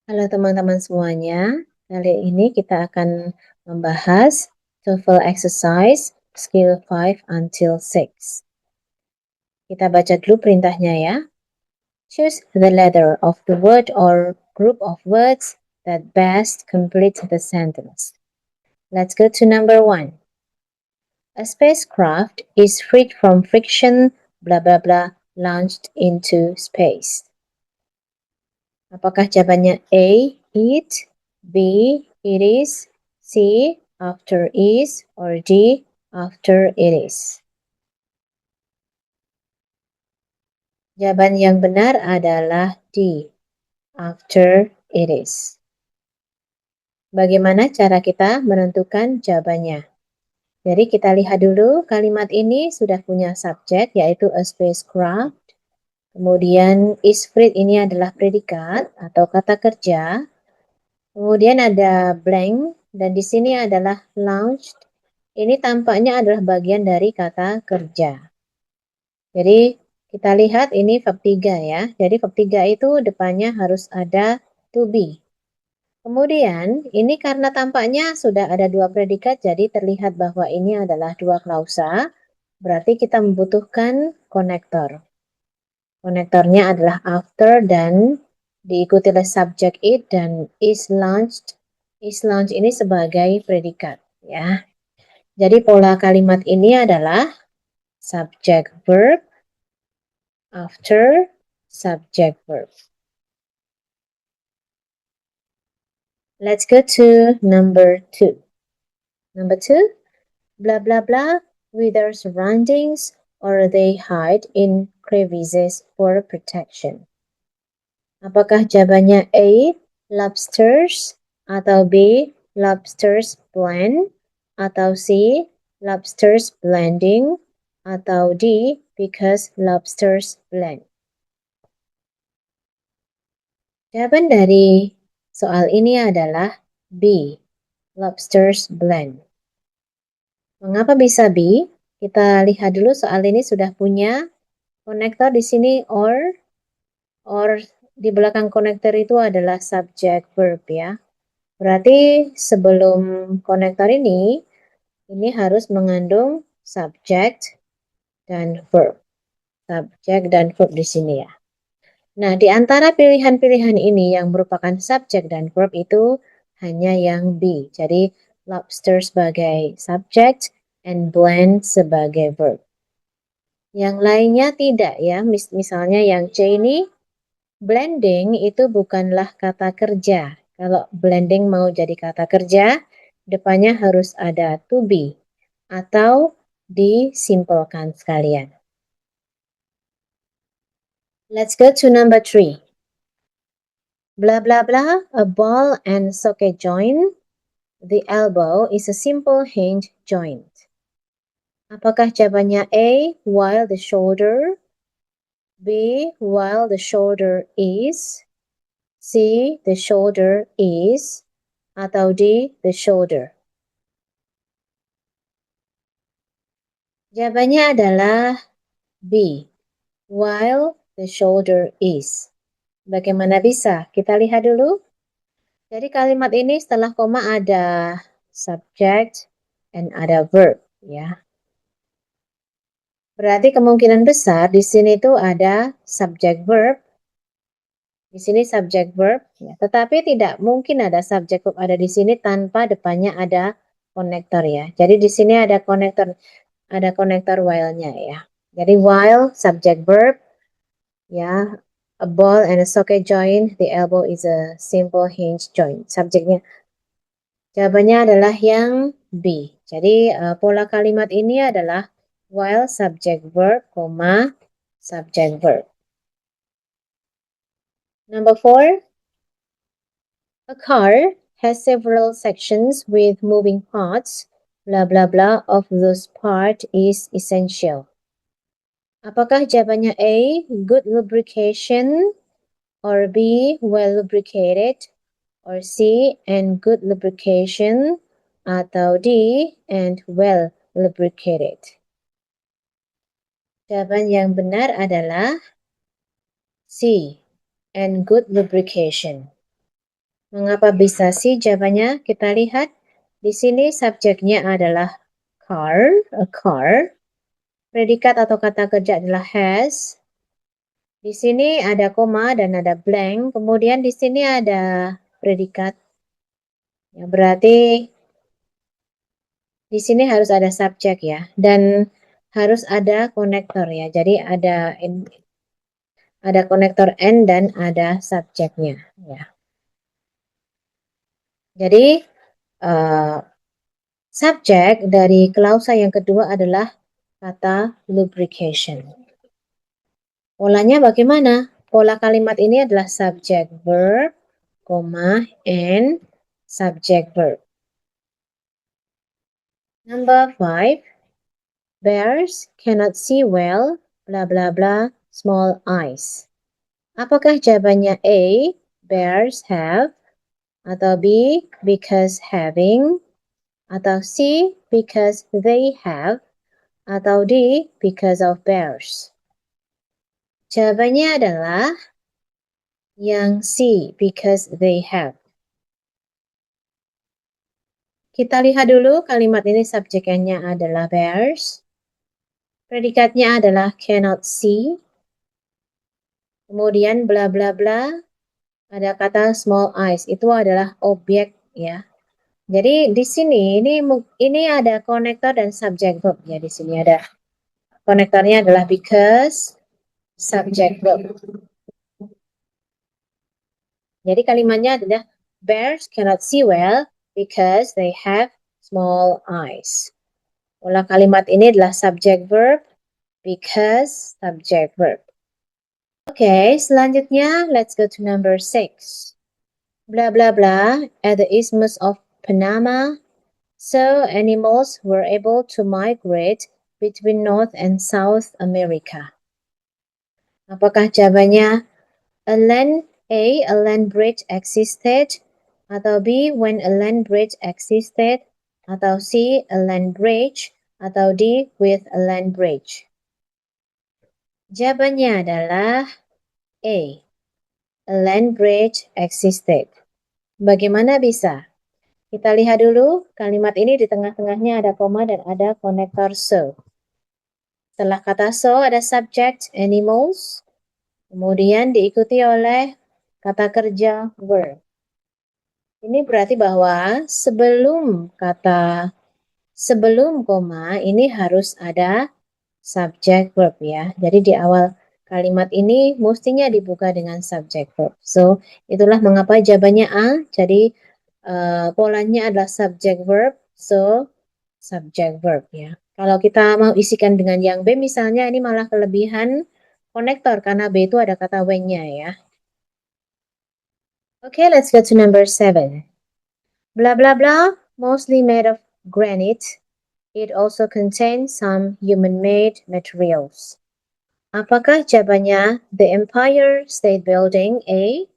Halo teman-teman semuanya, kali ini kita akan membahas TOEFL exercise skill 5 until 6. Kita baca dulu perintahnya ya. Choose the letter of the word or group of words that best complete the sentence. Let's go to number 1. A spacecraft is freed from friction, blah blah blah, launched into space. Apakah jawabannya A, it, B, it is, C, after is, or D, after it is? Jawaban yang benar adalah D, after it is. Bagaimana cara kita menentukan jawabannya? Jadi kita lihat dulu kalimat ini sudah punya subjek yaitu a spacecraft. Kemudian is freed ini adalah predikat atau kata kerja. Kemudian ada blank dan di sini adalah launched. Ini tampaknya adalah bagian dari kata kerja. Jadi kita lihat ini verb 3 ya. Jadi verb 3 itu depannya harus ada to be. Kemudian ini karena tampaknya sudah ada dua predikat jadi terlihat bahwa ini adalah dua klausa. Berarti kita membutuhkan konektor. Konektornya adalah after dan diikuti oleh subject it dan is launched. Is launched ini sebagai predikat ya. Jadi pola kalimat ini adalah subject verb after subject verb. Let's go to number 2. Number 2, blah blah blah with their surroundings or they hide in crevices for protection. Apakah jawabannya A, lobsters, atau B, lobsters blend, atau C, lobsters blending, atau D, because lobsters blend? Jawaban dari soal ini adalah B, lobsters blend. Mengapa bisa B? Kita lihat dulu soal ini sudah punya konektor di sini or di belakang konektor itu adalah subject verb ya. Berarti sebelum konektor ini harus mengandung subject dan verb. Subject dan verb di sini ya. Nah, di antara pilihan-pilihan ini yang merupakan subject dan verb itu hanya yang B. Jadi, lobster sebagai subject and blend sebagai verb. Yang lainnya tidak ya. Misalnya yang C ini, blending itu bukanlah kata kerja. Kalau blending mau jadi kata kerja, depannya harus ada to be atau disimpelkan sekalian. Let's go to number 3. Blah blah blah, a ball and socket joint. The elbow is a simple hinge joint. Apakah jawabannya A, while the shoulder, B, while the shoulder is, C, the shoulder is, atau D, the shoulder? Jawabannya adalah B, while the shoulder is. Bagaimana bisa? Kita lihat dulu. Jadi kalimat ini setelah koma ada subject and ada verb ya. Berarti kemungkinan besar di sini tuh ada subject verb. Di sini subject verb ya. Tetapi tidak mungkin ada subject verb ada di sini tanpa depannya ada konektor ya. Jadi di sini ada konektor while-nya ya. Jadi while subject verb ya, a ball and a socket joint, the elbow is a simple hinge joint. Subjeknya jawabannya adalah yang B. Jadi pola kalimat ini adalah while subject verb, subject verb. Number 4. A car has several sections with moving parts. Blah blah blah of those part is essential. Apakah jawabannya A, good lubrication, or B, well lubricated, or C, and good lubrication, atau D, and well lubricated? Jawaban yang benar adalah C, and good lubrication. Mengapa bisa sih? Jawabannya kita lihat. Di sini subjeknya adalah car, a car. Predikat atau kata kerja adalah has. Di sini ada koma dan ada blank. Kemudian di sini ada predikat. Ya, berarti di sini harus ada subjek ya. Dan harus ada konektor ya. Jadi ada konektor N dan ada subjeknya ya. Jadi subjek dari klausa yang kedua adalah kata lubrication. Polanya bagaimana? Pola kalimat ini adalah subject verb, and subject verb. Number 5. Bears cannot see well, blah blah blah, small eyes. Apakah jawabannya A, bears have, atau B, because having, atau C, because they have, atau D, because of bears? Jawabannya adalah yang C, because they have. Kita lihat dulu kalimat ini subjeknya adalah bears. Predikatnya adalah cannot see. Kemudian bla bla bla. Ada kata small eyes. Itu adalah objek ya. Jadi di sini ini ada konektor dan subject verb ya. Di sini ada konektornya adalah because, subject verb. Jadi kalimatnya adalah bears cannot see well because they have small eyes. Pola kalimat ini adalah subject verb, because, subject verb. Oke, selanjutnya let's go to number 6. Blah blah blah, at the Isthmus of Panama, so animals were able to migrate between North and South America. Apakah jawabannya a land bridge existed, atau B, when a land bridge existed, atau C, a land bridge, atau D, with a land bridge? Jawabannya adalah A, a land bridge existed. Bagaimana bisa? Kita lihat dulu, kalimat ini di tengah-tengahnya ada koma dan ada konektor so. Setelah kata so ada subject animals, kemudian diikuti oleh kata kerja were. Ini berarti bahwa sebelum koma ini harus ada subject verb ya. Jadi di awal kalimat ini mestinya dibuka dengan subject verb. So, itulah mengapa jawabannya A. Jadi polanya adalah subject verb. So, subject verb ya. Kalau kita mau isikan dengan yang B misalnya ini malah kelebihan konektor karena B itu ada kata when-nya ya. Okay, let's go to number 7. Blah blah blah, mostly made of granite. It also contains some human-made materials. Apakah jawabannya the Empire State Building A,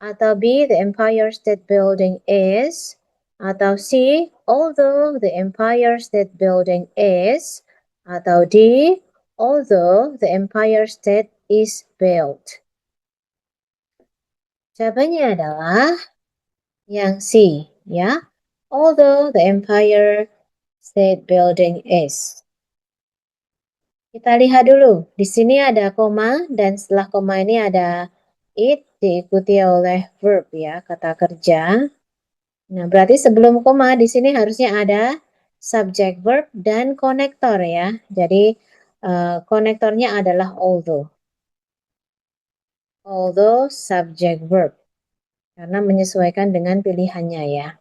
atau B, the Empire State Building is, atau C, although the Empire State Building is, atau D, although the Empire State is built? Jawabannya adalah yang C, ya. Although the Empire State Building is. Kita lihat dulu. Di sini ada koma dan setelah koma ini ada it diikuti oleh verb ya, kata kerja. Nah, berarti sebelum koma di sini harusnya ada subject verb dan konektor ya. Jadi konektornya adalah although. Although subject verb. Karena menyesuaikan dengan pilihannya ya.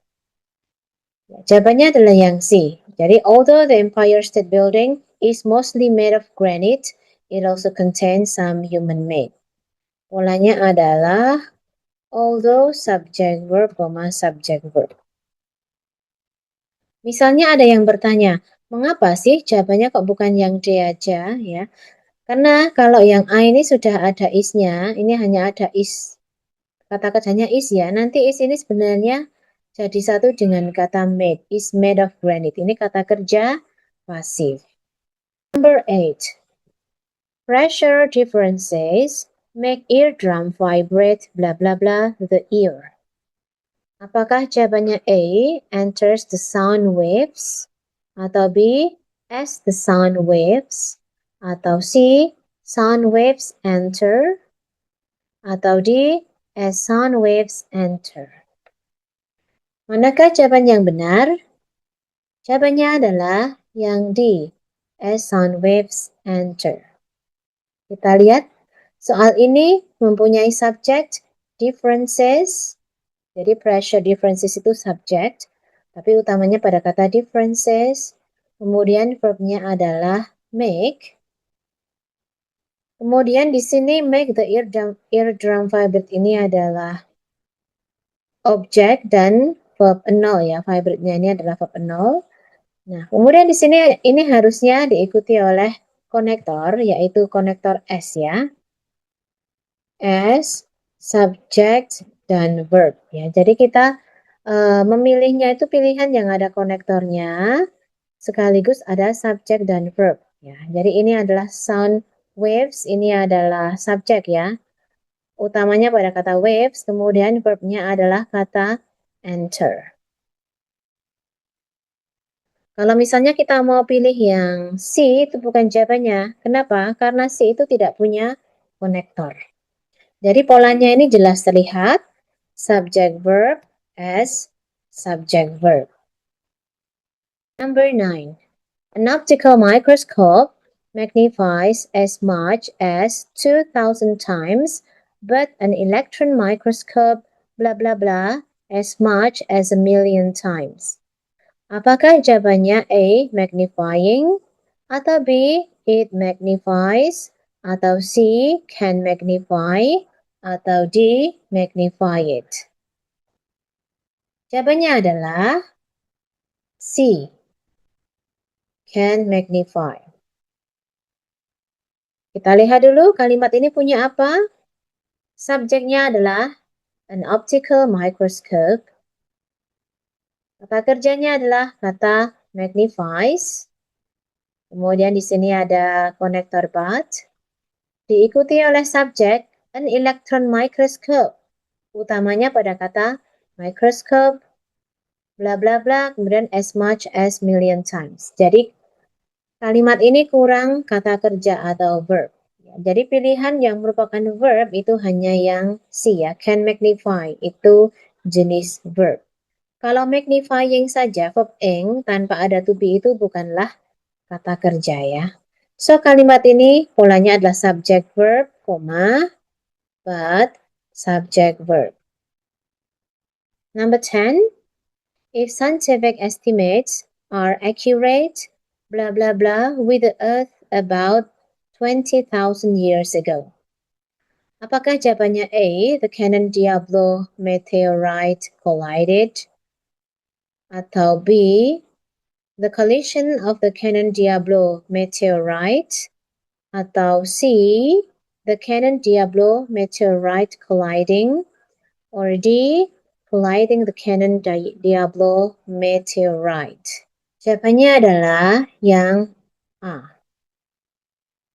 Jawabannya adalah yang C. Jadi, although the Empire State Building is mostly made of granite, it also contains some human-made. Polanya adalah although subject verb, subject verb. Misalnya ada yang bertanya, mengapa sih jawabannya kok bukan yang D aja ya? Karena kalau yang A ini sudah ada is-nya, ini hanya ada is. Kata kerjanya is ya, nanti is ini sebenarnya jadi satu dengan kata made, is made of granite. Ini kata kerja pasif. Number 8. Pressure differences make eardrum vibrate blah blah blah the ear. Apakah jawabannya A, enters the sound waves, atau B, as the sound waves, atau C, sound waves enter, atau D, as sound waves enter? Manakah jawaban yang benar? Jawabannya adalah yang D, as sound waves enter. Kita lihat, soal ini mempunyai subject differences. Jadi pressure differences itu subject, tapi utamanya pada kata differences. Kemudian verbnya adalah make. Kemudian di sini make the eardrum vibrate ini adalah objek dan verb annual ya. Vibrate-nya ini adalah verb annual. Nah, kemudian di sini ini harusnya diikuti oleh konektor, yaitu konektor S ya. S, subject, dan verb ya. Jadi kita memilihnya itu pilihan yang ada konektornya, sekaligus ada subject dan verb ya. Jadi ini adalah sound waves, ini adalah subject ya. Utamanya pada kata waves, kemudian verbnya adalah kata enter. Kalau misalnya kita mau pilih yang C, itu bukan jawabannya. Kenapa? Karena C itu tidak punya konektor. Jadi polanya ini jelas terlihat. Subject verb as subject verb. Number 9. An optical microscope magnifies as much as 2,000 times, but an electron microscope blah blah blah as much as 1,000,000 times. Apakah jawabannya A, magnifying, atau B, it magnifies, atau C, can magnify, atau D, magnify it? Jawabannya adalah C, can magnify. Kita lihat dulu kalimat ini punya apa? Subjeknya adalah an optical microscope. Kata kerjanya adalah kata magnifies. Kemudian di sini ada konektor but. Diikuti oleh subjek an electron microscope. Utamanya pada kata microscope, bla bla bla, kemudian as much as million times. Jadi kalimat ini kurang kata kerja atau verb. Jadi pilihan yang merupakan verb itu hanya yang C ya, can magnify, itu jenis verb. Kalau magnifying saja, verb ing tanpa ada to be itu bukanlah kata kerja ya. So kalimat ini polanya adalah subject verb, but subject verb. Number 10, if scientific estimates are accurate, blah blah blah, with the Earth about 20,000 years ago. Apakah jawabannya A, the Cannon Diablo meteorite collided? Atau B, the collision of the Cannon Diablo meteorite? Atau C, the Cannon Diablo meteorite colliding? Or D, colliding the Cannon Diablo meteorite? Jawabannya adalah yang A.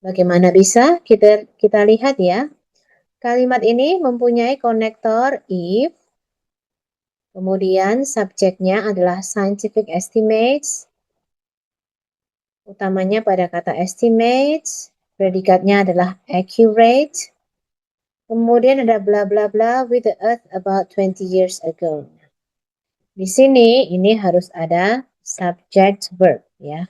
Bagaimana bisa? Kita lihat ya. Kalimat ini mempunyai konektor if, kemudian subjeknya adalah scientific estimates, utamanya pada kata estimates, predikatnya adalah accurate, kemudian ada bla bla bla with the earth about 20 years ago. Di sini ini harus ada subject verb ya.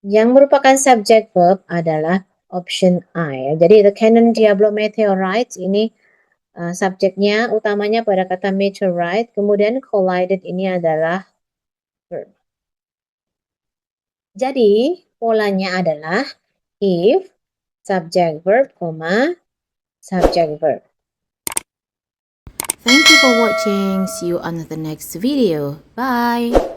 Yang merupakan subject verb adalah option A ya. Jadi the Cannon Diablo meteorite ini subjeknya utamanya pada kata meteorite, kemudian collided ini adalah verb. Jadi polanya adalah if, subject verb, subject verb. Thank you for watching. See you on the next video. Bye.